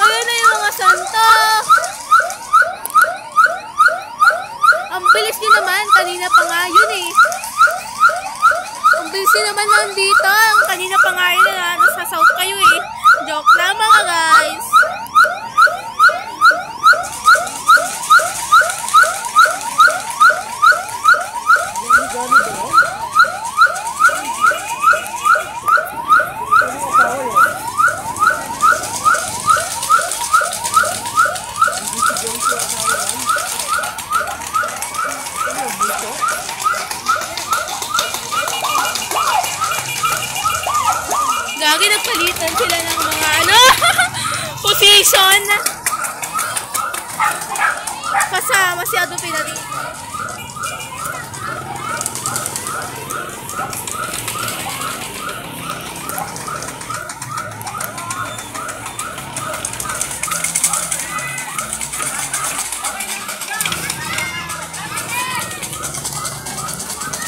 Ayan na yung mga santo. Ang bilis niyo naman. Kanina pa nga yun eh. Ang bilis niyo naman nandito. Kanina pa nga yun na nasa south kayo eh. Joke lang mga guys. Gagi, nagpalitan sila ng mga ano position. Kasama si Ado Pinadi.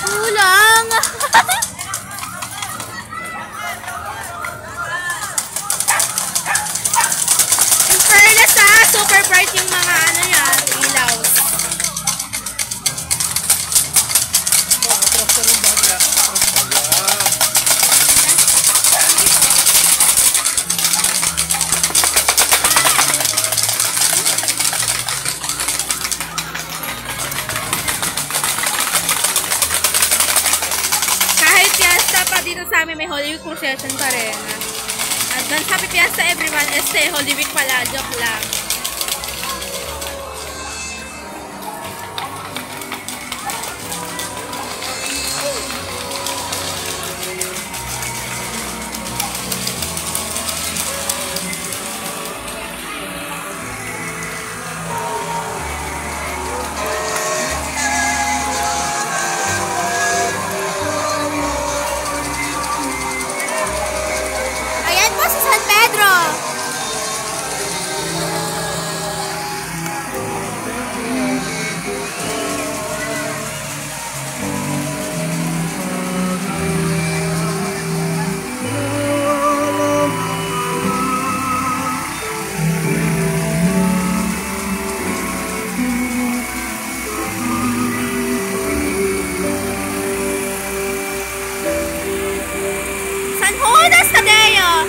Kulang. Super bright yung mga ano yan, ilaw. Kahit fiesta pa dito sa amin, may Holy Week procession pa rin. Advance happy fiesta everyone. Holy Week pala, joke lang.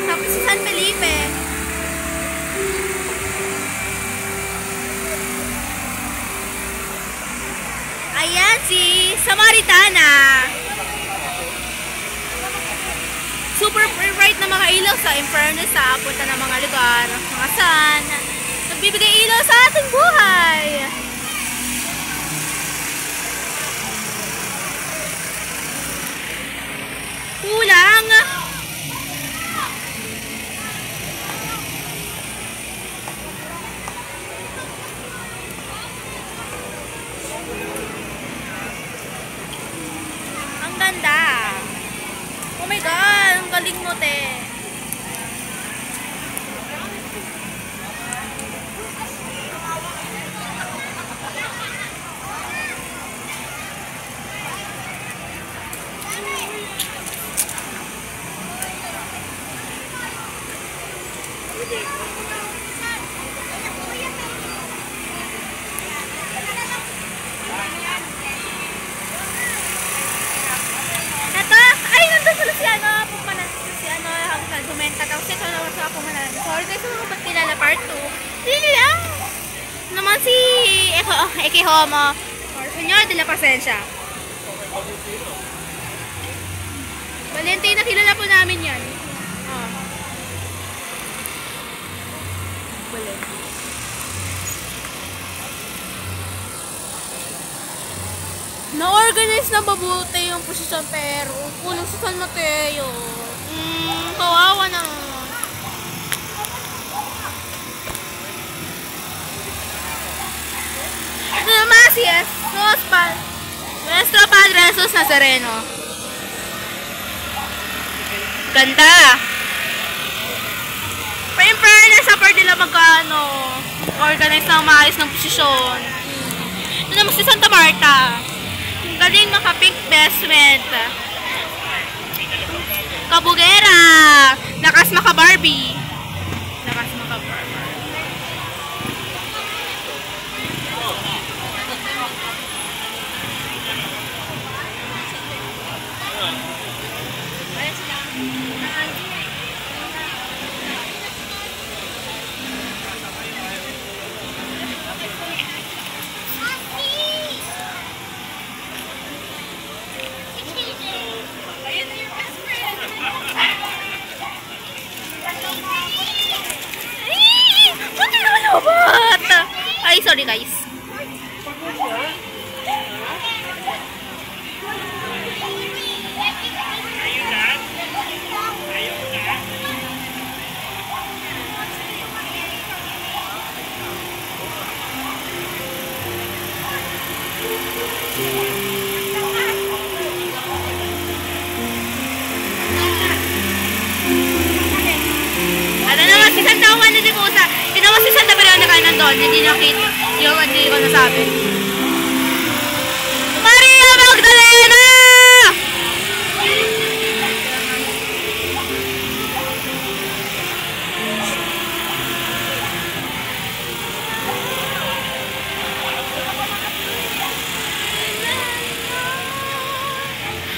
Tapos si San Felipe. Ayan si Samaritana. Super bright na mga ilaw sa Inferno sa punta ng mga lugar. Mga san. Nagbibigay ilaw sa ating buhay. Kulang. Ganda. Oh my God, ang galing mo, te. Sorry guys, ba't kilala part 2? Hindi lang. Naman si Eke Homo or Senyor de la Pasensya. Valentina, kilala po namin yan. Na-organize na mabuti yung posisyon pero kulang sa San Mateo. Kawawa na. Ito naman si Nuestro Padre Jesus Nazareno. Ganda. Pa-imperna sa part nila magkano. Organize na maayos ng posisyon. Ito naman si Santa Marta. Galing maka-pink basement. Kabugera. Lakas maka-Barbie. Lakas maka-Barbie. Ay, sorry guys. Ano naman si Santa Juan na si Kusa? Tinawas si Santa pero nakain nandun. Hindi nakita yung hindi ko nasabi. Maria Magdalena!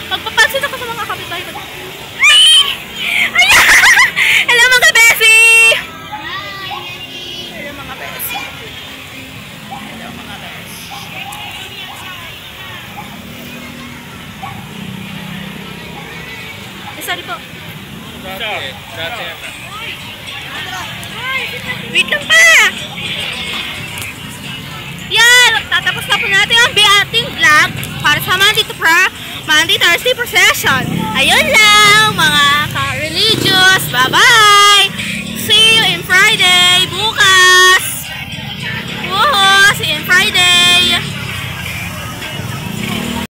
Magpapansin ako sa mga kapitbahay ko. Hello mga besi! Hello mga besi. Hello mga besi. Sorry po. Dati. Wait lang pa! Yan! Tatapos na po natin ang ating vlog para sa Monday to Thursday procession. Ayun lang!